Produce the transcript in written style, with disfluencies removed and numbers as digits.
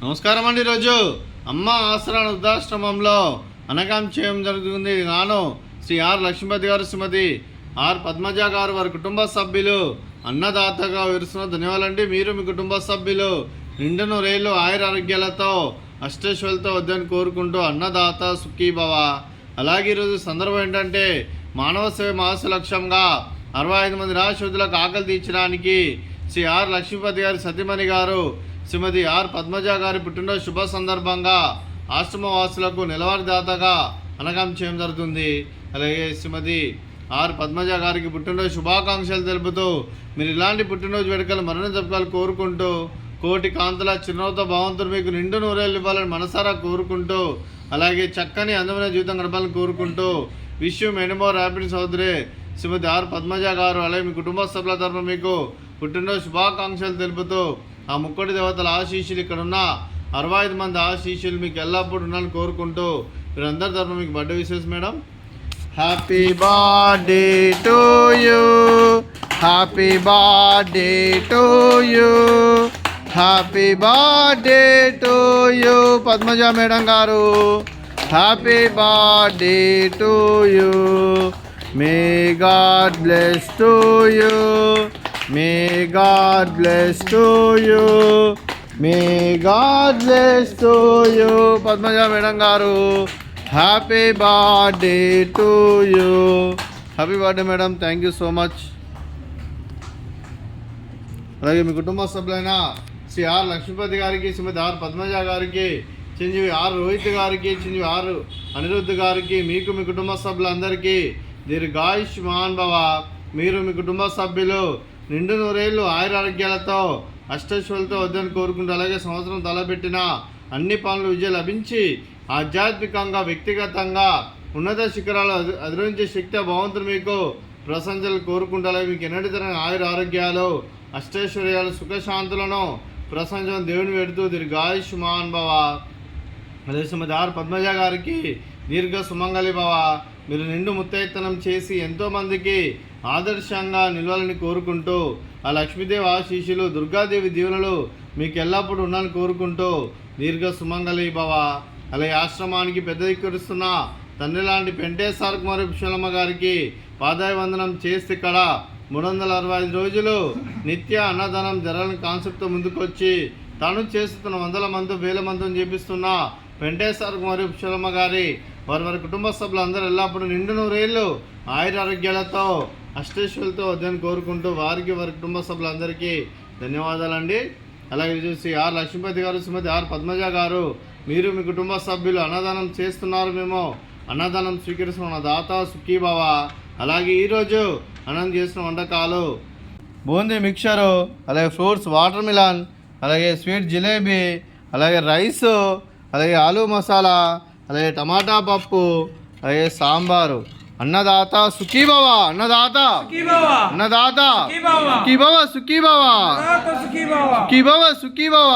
నమస్కారం అండి. ఈరోజు అమ్మ ఆసరా వృద్ధాశ్రమంలో అనగాం చేయడం జరుగుతుంది. నాను శ్రీ ఆర్ లక్ష్మీపతి గారు, శ్రీమతి ఆర్ పద్మజ గారు, వారి కుటుంబ సభ్యులు అన్నదాతగా విరుస్తున్న ధన్యవాదాలండి. మీరు మీ కుటుంబ సభ్యులు నిండు నూరేళ్ళు ఆయుర ఆరోగ్యాలతో అష్టైశ్వర్యాలతో వద్దని కోరుకుంటూ అన్నదాత సుఖీభవ. అలాగే ఈరోజు సందర్భం ఏంటంటే మానవ సేవ మాస లక్ష్యంగా 65 మంది నిరాశ్రితులకు ఆకలి తీర్చడానికి శ్రీ ఆర్ లక్ష్మీపతి గారి సతీమణి గారు, శ్రీమతి ఆర్ పద్మజ గారి పుట్టినరోజు శుభ సందర్భంగా ఆశ్రమవాసులకు నెలవారీదాతగా అనగాం చేయడం జరుగుతుంది. అలాగే శ్రీమతి ఆర్ పద్మజ గారికి పుట్టినరోజు శుభాకాంక్షలు తెలుపుతూ మీరు ఇలాంటి పుట్టినరోజు వేడుకలు మరణం జరపాలని కోరుకుంటూ, కోటి కాంతుల చిరునవ్వుతో భగవంతుడు మీకు నిండు నూరేళ్ళు ఇవ్వాలని మనసారా కోరుకుంటూ, అలాగే చక్కని అందమైన జీవితం గడపాలని కోరుకుంటూ విష్ మెనీ మోర్ హ్యాపీ సోదరి శ్రీమతి ఆర్ పద్మజ గారు, అలాగే మీ కుటుంబ సభ్యుల తరఫున మీకు పుట్టినరోజు శుభాకాంక్షలు తెలుపుతూ ఆ ముక్కోటి దేవతల ఆశీస్సులు, ఇక్కడ ఉన్న 65 మంది ఆశీస్సులు మీకు ఎల్లప్పుడూ ఉండాలని కోరుకుంటూ మీరందరి తరఫున మీకు birthday wishes madam. Happy birthday to you, happy birthday to you, happy birthday to you Padmaja madam గారు. Happy birthday to you. May God bless to you, may God bless to you, may God bless to you Padmaja madam గారు. Happy birthday to you. Happy birthday madam, thank you so much. అలాగే మీ కుటుంబ సభ్యులైన Shri are Lakshmipati గారికి, శ్రీమతి are Padmaja గారికి, Chiranjeevi are Rohit గారికి, Chiranjeevi are Anirudh గారికి, మీకు మీ కుటుంబ సభ్యులందరికీ దీర్ఘాయుష్మాన్ భవ. మీరు మీ కుటుంబ సభ్యులు నిండు నూరేళ్ళు ఆయురారోగ్యాలతో అష్టైశ్వర్యాలతో వద్దని కోరుకుంటూ, అలాగే సంవత్సరం తలపెట్టిన అన్ని పనులు విజయం లభించి ఆధ్యాత్మికంగా వ్యక్తిగతంగా ఉన్నత శిఖరాలు అధిరోహించే శక్తి భగవంతుడు మీకు ప్రశంసలు కోరుకుంటూ, అలాగే మీకు ఎన్నటి తరగని ఆయుర ఆరోగ్యాలు అష్టైశ్వర్యాలు సుఖశాంతులను ప్రశంసలను దేవుని పెడుతూ దీర్ఘాయుష్మాన్ భవ. అదే శ్రీమతి ఆర్ పద్మజ గారికి దీర్ఘ సుమంగళి భవ. మీరు నిండు ముత్తైతనం చేసి ఎంతోమందికి ఆదర్శంగా నిలవాలని కోరుకుంటూ, ఆ లక్ష్మీదేవి ఆశీస్సులు, దుర్గాదేవి దీవెనలు మీకు ఎల్లప్పుడూ ఉండాలని కోరుకుంటూ దీర్ఘ సుమంగళి భవ. అలాగే ఆశ్రమానికి పెద్ద దిక్కురుస్తున్న తండ్రి లాంటి పెంటేశ్వర కుమారి పుష్పలమ్మ గారికి పాదాభివందనం చేస్తే ఇక్కడ 365 రోజులు నిత్య అన్నదానం జరగాలని కాన్సెప్ట్తో ముందుకొచ్చి తాను చేస్తున్న 100 మంది 1000 మందిని చేపిస్తున్న పెంటేశ్వర కుమారి పుష్పలమ్మ గారి వారి కుటుంబ సభ్యులందరూ ఎల్లప్పుడూ నిండు నూరేళ్ళు ఆయుర ఆరోగ్యాలతో అష్టైశ్వర్యాలతో వద్దని కోరుకుంటూ వారికి వారి కుటుంబ సభ్యులందరికీ ధన్యవాదాలండి. అలాగే చూసి ఆర్ లక్ష్మీపతి గారు, శ్రీమతి ఆర్ పద్మజ గారు, మీరు మీ కుటుంబ సభ్యులు అన్నదానం చేస్తున్నారు, మేము అన్నదానం స్వీకరిస్తున్న దాత సుఖీభవ. అలాగే ఈరోజు అన్నం చేసిన వంటకాలు బూందీ మిక్చరు, అలాగే ఫ్రూట్స్ వాటర్ మిలాన్, అలాగే స్వీట్ జిలేబీ, అలాగే రైసు, అలాగే ఆలూ మసాలా, అలాగే టమాటా పప్పు, అలాగే సాంబారు. అన్నదాత సుఖీభవ, అన్నదాత అన్నదాత సుఖీభవ, సుఖీభవ సుఖీభవ సుఖీభవ.